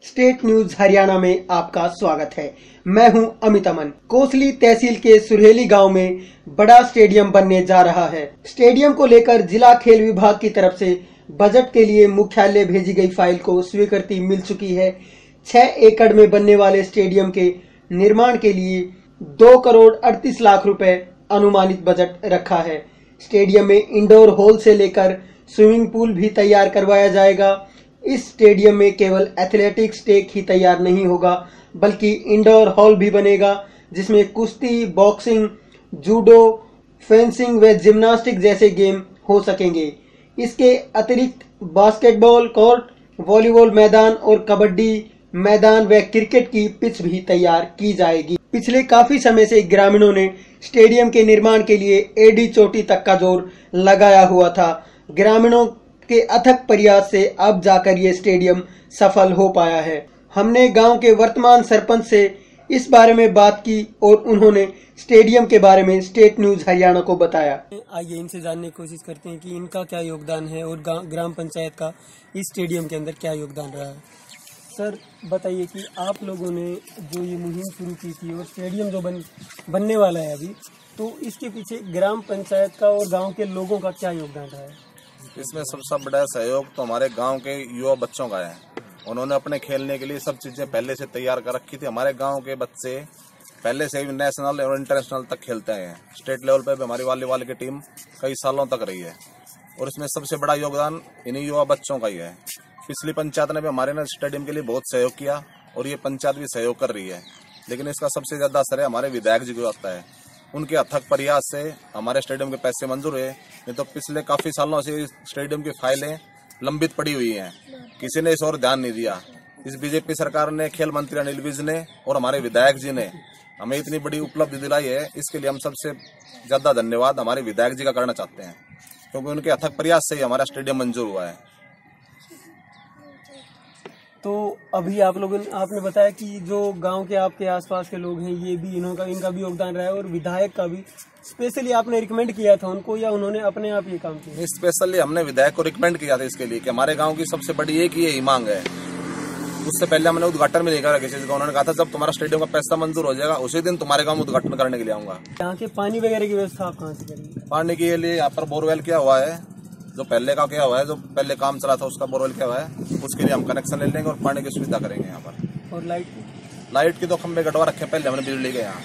State news Haryana में आपका स्वागत है। मैं हूं अमित अमन। कोसली तहसील के सुरहेली गांव में बड़ा स्टेडियम बनने जा रहा है। स्टेडियम को लेकर जिला खेल विभाग की तरफ से बजट के लिए मुख्यालय भेजी गई फाइल को स्वीकृति मिल चुकी है। 6 एकड़ में बनने वाले स्टेडियम के निर्माण के लिए 2 करोड़ 38 लाख रुपए अनुमानित बजट रखा है। स्टेडियम में इंडोर हॉल से लेकर स्विमिंग पूल भी तैयार करवाया जाएगा। इस स्टेडियम में केवल एथलेटिक्स स्टेक ही तैयार नहीं होगा, बल्कि इंडोर हॉल भी बनेगा, जिसमें कुश्ती, बॉक्सिंग, जूडो, फेंसिंग व जिम्नास्टिक जैसे गेम हो सकेंगे। इसके अतिरिक्त बास्केटबॉल कोर्ट, वॉलीबॉल मैदान और कबड्डी मैदान व क्रिकेट की पिच भी तैयार की जाएगी। पिछले काफी समय से ग्रामीणों ने स्टेडियम के निर्माण के लिए एडी चोटी तक का जोर लगाया हुआ था। ग्रामीणों के अथक प्रयास से अब जाकर ये स्टेडियम सफल हो पाया है। हमने गांव के वर्तमान सरपंच से इस बारे में बात की और उन्होंने स्टेडियम के बारे में स्टेट न्यूज हरियाणा को बताया। आइए इनसे जानने की कोशिश करते हैं कि इनका क्या योगदान है और ग्राम पंचायत का इस स्टेडियम के अंदर क्या योगदान रहा है। सर बताइए कि आप लोगों ने जो ये मुहिम शुरू की थी और स्टेडियम जो बनने वाला है अभी, तो इसके पीछे ग्राम पंचायत का और गांव के लोगों का क्या योगदान रहा है? इसमें सबसे बड़ा सहयोग तो हमारे गांव के युवा बच्चों का है। उन्होंने अपने खेलने के लिए सब चीजें पहले से तैयार कर रखी थी। हमारे गांव के बच्चे पहले से ही नेशनल और इंटरनेशनल तक खेलते हैं। स्टेट लेवल पे भी हमारी वॉलीबॉल की टीम कई सालों तक रही है और इसमें सबसे बड़ा योगदान इन्हीं युवा बच्चों का ही है। पिछली पंचायत ने भी हमारे ना स्टेडियम के लिए बहुत सहयोग किया और ये पंचायत भी सहयोग कर रही है, लेकिन इसका सबसे ज्यादा असर है हमारे विधायक जी को आता है। उनके अथक प्रयास से हमारे स्टेडियम के पैसे मंजूर हुए। नहीं तो पिछले काफी सालों से स्टेडियम की फाइलें लंबित पड़ी हुई हैं, किसी ने इस ओर ध्यान नहीं दिया। इस बीजेपी सरकार ने, खेल मंत्री अनिल विज ने और हमारे विधायक जी ने हमें इतनी बड़ी उपलब्धि दिलाई है। इसके लिए हम सबसे ज्यादा धन्यवाद हमारे विधायक जी का करना चाहते हैं, क्योंकि उनके अथक प्रयास से ही हमारा स्टेडियम मंजूर हुआ है। तो अभी आप लोगों ने आपने बताया कि जो गांव के आपके आसपास के लोग हैं, ये भी इनका भी योगदान रहा है और विधायक का भी। स्पेशली आपने रिकमेंड किया था उनको या उन्होंने अपने आप ये काम किया? स्पेशली हमने विधायक को रिकमेंड किया था इसके लिए कि हमारे गांव की सबसे बड़ी एक ही यही मांग है। उससे पहले हमने उद्घाटन भी नहीं करा किसी का। उन्होंने कहा था जब तुम्हारा स्टेडियम का पैसा मंजूर हो जाएगा उसी दिन तुम्हारे गाँव में उद्घाटन करने के लिए आऊंगा। यहाँ के पानी वगैरह की व्यवस्था आप कहाँ से करेंगे? पानी के लिए यहाँ पर बोरवेल किया हुआ है, जो पहले का क्या हुआ है, जो पहले काम चला था उसका बोरवेल क्या हुआ है, उसके लिए हम कनेक्शन ले लेंगे और पानी की सुविधा करेंगे यहाँ पर। और लाइट की 2 खंबे गटवा रखे पहले हमने बिजली के। यहाँ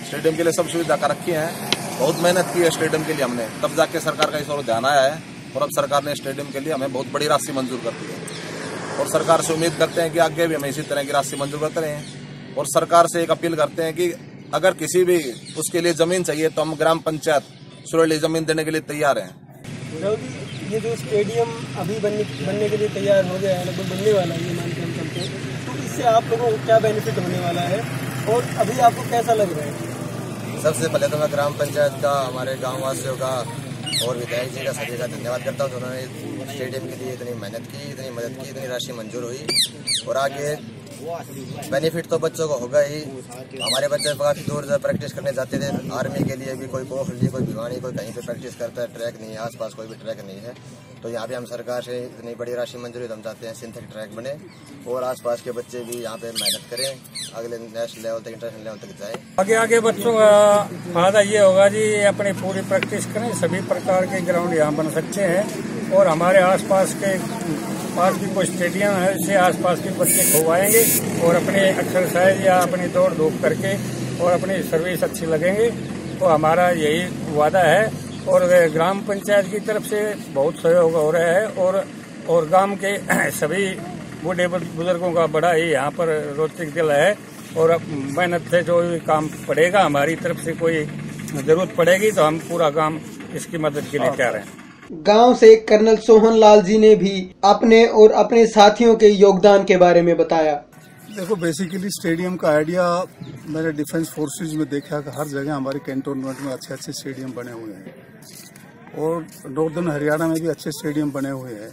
स्टेडियम के लिए सब सुविधा कर रखी है। बहुत मेहनत की है स्टेडियम के लिए हमने, तब जाके सरकार का इस ओर ध्यान आया है और अब सरकार ने स्टेडियम के लिए हमें बहुत बड़ी राशि मंजूर कर दी है और सरकार से उम्मीद करते हैं कि आगे भी हमें इसी तरह की राशि मंजूर करते रहें। और सरकार से एक अपील करते हैं कि अगर किसी भी उसके लिए जमीन चाहिए तो हम ग्राम पंचायत सुरहेली जमीन देने के लिए तैयार हैं। ये जो स्टेडियम अभी बनने के लिए तैयार हो गया है, लगभग बनने वाला है, ये मान के हम चलते हैं, तो इससे आप लोगों को क्या बेनिफिट होने वाला है और अभी आपको कैसा लग रहा है? सबसे पहले तो मैं ग्राम पंचायत का, हमारे गाँव वासियों का और विधायक जी का सभी का धन्यवाद करता हूँ। उन्होंने स्टेडियम के लिए इतनी मेहनत की, इतनी मदद की, इतनी राशि मंजूर हुई और आगे बेनिफिट तो बच्चों को होगा ही। हमारे बच्चे काफी दूर प्रैक्टिस करने जाते थे, आर्मी के लिए भी, कोई कोहली, कोई भिवानी, कोई कहीं पे प्रैक्टिस करता है। ट्रैक नहीं है आसपास, कोई भी ट्रैक नहीं है, तो यहाँ पे हम सरकार से इतनी बड़ी राशि मंजूरी हम चाहते हैं सिंथेटिक ट्रैक बने और आसपास के बच्चे भी यहाँ पे मेहनत करें, अगले नेशनल लेवल तक, इंटरनेशनल लेवल तक जाए। आगे बच्चों का फायदा ये होगा जी, अपनी पूरी प्रैक्टिस करें। सभी प्रकार के ग्राउंड यहाँ बन सकते हैं और हमारे आसपास के पास भी कोई स्टेडियम है, इससे आसपास के बच्चे खुआएंगे और अपने एक्सरसाइज या अपनी दौड़ धूप करके और अपनी सर्विस अच्छी लगेंगे। तो हमारा यही वादा है और ग्राम पंचायत की तरफ से बहुत सहयोग हो रहा है और गांव के सभी बूढ़े बुजुर्गों का बड़ा ही यहाँ पर रोचक दिल है और मेहनत से जो भी काम पड़ेगा, हमारी तरफ से कोई जरूरत पड़ेगी तो हम पूरा काम इसकी मदद के लिए तैयार हैं। गांव से कर्नल सोहन लाल जी ने भी अपने और अपने साथियों के योगदान के बारे में बताया। देखो, बेसिकली स्टेडियम का आइडिया मैंने डिफेंस फोर्सेज में देखा कि हर जगह हमारे कैंटोनमेंट में अच्छे अच्छे स्टेडियम बने हुए हैं और नॉर्दर्न हरियाणा में भी अच्छे स्टेडियम बने हुए हैं।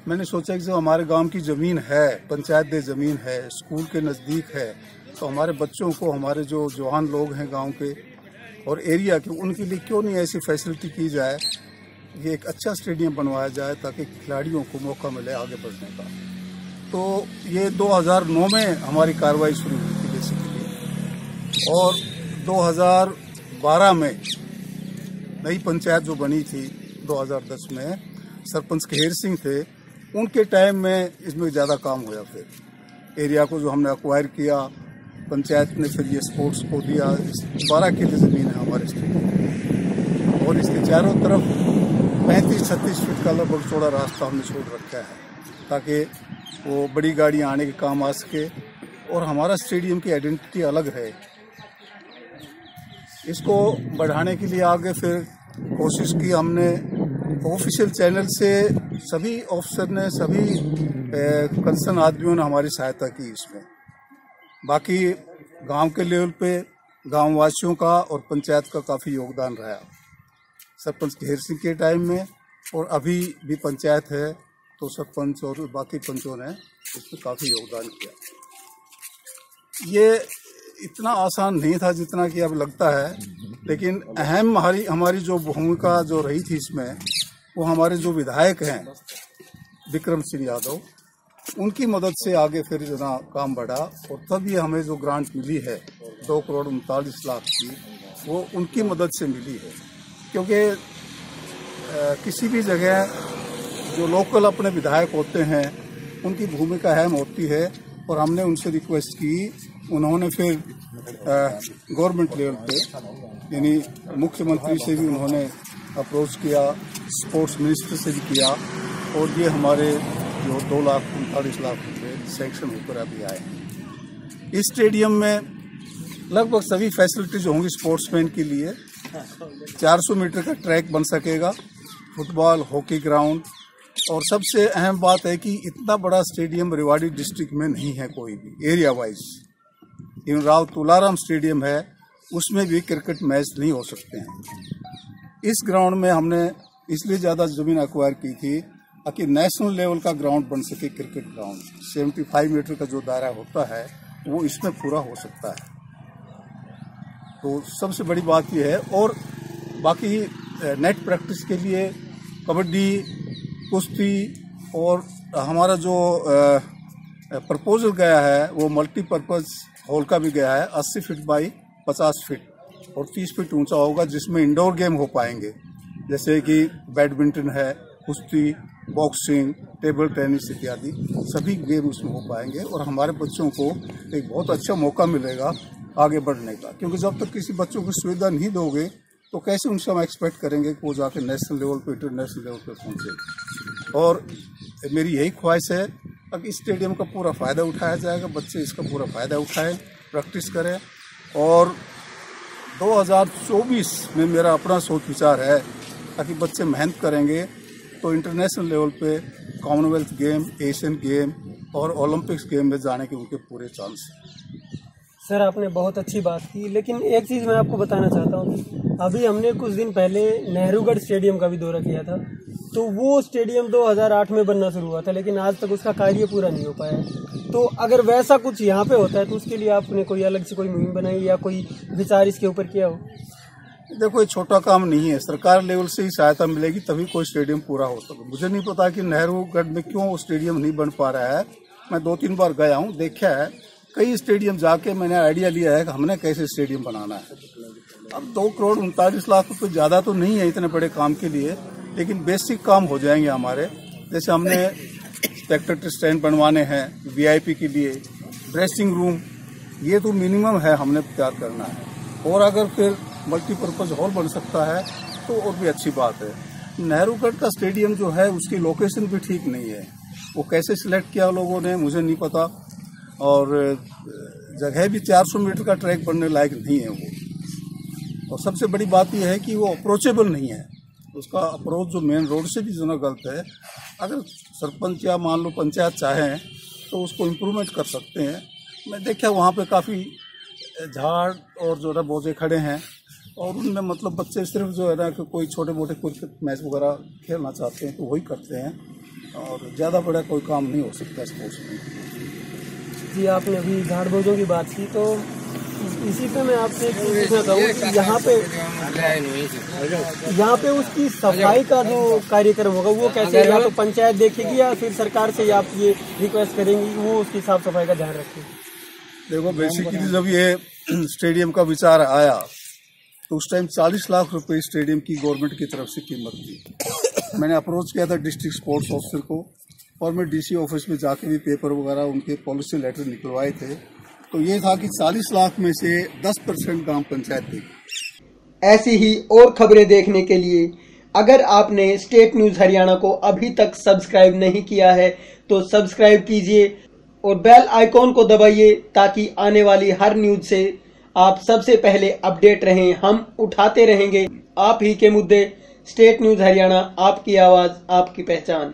मैंने सोचा कि जो हमारे गांव की जमीन है, पंचायत दे जमीन है, स्कूल के नज़दीक है, तो हमारे बच्चों को, हमारे जो जवान लोग हैं गाँव के और एरिया के, उनके लिए क्यों नहीं ऐसी फैसिलिटी की जाए, ये एक अच्छा स्टेडियम बनवाया जाए ताकि खिलाड़ियों को मौका मिले आगे बढ़ने का। तो ये 2009 में हमारी कार्रवाई शुरू हुई थी बेसिकली, और 2012 में नई पंचायत जो बनी थी 2010 में, सरपंच खेर सिंह थे, उनके टाइम में इसमें ज़्यादा काम हुआ। फिर एरिया को जो हमने एक्वायर किया, पंचायत ने फिर ये स्पोर्ट्स को दिया। 12 किले ज़मीन है हमारे स्टेट, और इसके चारों तरफ 35-36 फीट का लगभग चौड़ा रास्ता हमने छोड़ रखा है, ताकि वो बड़ी गाड़ियाँ आने के काम आ सके और हमारा स्टेडियम की आइडेंटिटी अलग है। इसको बढ़ाने के लिए आगे फिर कोशिश की हमने, ऑफिशियल चैनल से सभी ऑफिसर ने, सभी कंसर्न आदमियों ने हमारी सहायता की इसमें। बाकी गांव के लेवल पे गांव वासियों का और पंचायत का काफ़ी योगदान रहा, सरपंच खेर सिंह के टाइम में, और अभी भी पंचायत है तो सरपंच और बाकी पंचों ने इसमें काफ़ी योगदान किया। ये इतना आसान नहीं था जितना कि अब लगता है, लेकिन अहम हमारी जो भूमिका जो रही थी इसमें, वो हमारे जो विधायक हैं विक्रम सिंह यादव, उनकी मदद से आगे फिर जो ना काम बढ़ा, और तब ये हमें जो ग्रांट मिली है 2 करोड़ 39 लाख की, वो उनकी मदद से मिली है। क्योंकि किसी भी जगह जो लोकल अपने विधायक होते हैं उनकी भूमिका अहम होती है, और हमने उनसे रिक्वेस्ट की, उन्होंने फिर गवर्नमेंट लेवल पे, यानी मुख्यमंत्री से भी उन्होंने अप्रोच किया, स्पोर्ट्स मिनिस्टर से भी किया, और ये हमारे जो 2,39,00,000 रुपये सैंक्शन होकर अभी आए हैं। इस स्टेडियम में लगभग सभी फैसिलिटीज होंगी स्पोर्ट्समैन के लिए। 400 मीटर का ट्रैक बन सकेगा, फुटबॉल, हॉकी ग्राउंड, और सबसे अहम बात है कि इतना बड़ा स्टेडियम रेवाड़ी डिस्ट्रिक्ट में नहीं है कोई भी एरिया वाइज। इन राव तुलाराम स्टेडियम है, उसमें भी क्रिकेट मैच नहीं हो सकते हैं। इस ग्राउंड में हमने इसलिए ज़्यादा ज़मीन एक्वायर की थी ताकि नेशनल लेवल का ग्राउंड बन सके, क्रिकेट ग्राउंड। 75 मीटर का जो दायरा होता है वो इसमें पूरा हो सकता है, तो सबसे बड़ी बात यह है। और बाकी नेट प्रैक्टिस के लिए कबड्डी, कुश्ती, और हमारा जो प्रपोजल गया है वो मल्टीपर्पज़ हॉल का भी गया है, 80 फीट बाई 50 फीट और 30 फीट ऊंचा होगा, जिसमें इंडोर गेम हो पाएंगे, जैसे कि बैडमिंटन है, कुश्ती, बॉक्सिंग, टेबल टेनिस इत्यादि सभी गेम उसमें हो पाएंगे। और हमारे बच्चों को एक बहुत अच्छा मौका मिलेगा आगे बढ़ने का, क्योंकि जब तक किसी बच्चों को सुविधा नहीं दोगे तो कैसे उनसे हम एक्सपेक्ट करेंगे कि वो जाके नेशनल लेवल पे, इंटरनेशनल लेवल पे पहुंचे। और मेरी यही ख्वाहिश है कि इस स्टेडियम का पूरा फ़ायदा उठाया जाएगा, बच्चे इसका पूरा फ़ायदा उठाएं, प्रैक्टिस करें। और 2024 में मेरा अपना सोच विचार है ताकि बच्चे मेहनत करेंगे तो इंटरनेशनल लेवल पे कॉमनवेल्थ गेम, एशियन गेम और ओलंपिक्स गेम में जाने के उनके पूरे चांस हैं। सर, आपने बहुत अच्छी बात की, लेकिन एक चीज़ मैं आपको बताना चाहता हूँ कि अभी हमने कुछ दिन पहले नेहरूगढ़ स्टेडियम का भी दौरा किया था, तो वो स्टेडियम 2008 में बनना शुरू हुआ था, लेकिन आज तक उसका कार्य पूरा नहीं हो पाया। तो अगर वैसा कुछ यहाँ पे होता है तो उसके लिए आपने कोई अलग से कोई मुहिम बनाई या कोई विचार इसके ऊपर किया हो? देखो, ये छोटा काम नहीं है, सरकार लेवल से ही सहायता मिलेगी तभी कोई स्टेडियम पूरा हो सके। मुझे नहीं पता कि नेहरूगढ़ में क्यों वो स्टेडियम नहीं बन पा रहा है। मैं 2-3 बार गया हूँ, देखा है कई स्टेडियम जाके, मैंने आइडिया लिया है कि हमने कैसे स्टेडियम बनाना है। अब 2 करोड़ 39 लाख रुपये ज़्यादा तो नहीं है इतने बड़े काम के लिए, लेकिन बेसिक काम हो जाएंगे हमारे। जैसे हमने स्पेक्टेटर स्टैंड बनवाने हैं VIP के लिए, ड्रेसिंग रूम, ये तो मिनिमम है हमने तैयार करना है। और अगर फिर मल्टीपर्पज़ हॉल बन सकता है तो और भी अच्छी बात है। नेहरूगढ़ का स्टेडियम जो है उसकी लोकेशन भी ठीक नहीं है, वो कैसे सिलेक्ट किया लोगों ने मुझे नहीं पता, और जगह भी 400 मीटर का ट्रैक बनने लायक नहीं है वो। और सबसे बड़ी बात यह है कि वो अप्रोचेबल नहीं है, उसका अप्रोच जो मेन रोड से भी जो ना गलत है। अगर सरपंच या मान लो पंचायत चाहें तो उसको इम्प्रूवमेंट कर सकते हैं। मैं देखा वहाँ पे काफ़ी झाड़ और जो है बोझे खड़े हैं, और उनमें मतलब बच्चे सिर्फ जो है ना कि कोई छोटे मोटे क्रिकेट मैच वगैरह खेलना चाहते हैं तो वही करते हैं, और ज़्यादा बड़ा कोई काम नहीं हो सकता स्पोर्ट्स में। जी, आपने अभी झाड़ बोझों की बात की, तो इसी पे मैं आपसे एक चीज पूछना चाहूँगा कि यहाँ पे उसकी सफाई का जो कार्यक्रम होगा वो कैसे, या तो पंचायत देखेगी या फिर सरकार से आप ये रिक्वेस्ट करेंगी कि वो उसकी साफ सफाई का ध्यान रखें? देखो, बेसिकली जब ये स्टेडियम का विचार आया तो उस टाइम 40 लाख रुपए स्टेडियम की गवर्नमेंट की तरफ से कीमत थी। मैंने अप्रोच किया था डिस्ट्रिक्ट स्पोर्ट्स ऑफिसर को और मैं डीसी ऑफिस में जाके भी पेपर वगैरह उनके पॉलिसी लेटर निकलवाए थे। तो ये था कि 40 लाख में से 10% ग्राम पंचायत देगी। ऐसी ही और खबरें देखने के लिए अगर आपने स्टेट न्यूज हरियाणा को अभी तक सब्सक्राइब नहीं किया है तो सब्सक्राइब कीजिए और बेल आइकॉन को दबाइए ताकि आने वाली हर न्यूज से आप सबसे पहले अपडेट रहें। हम उठाते रहेंगे आप ही के मुद्दे। स्टेट न्यूज हरियाणा, आपकी आवाज, आपकी पहचान।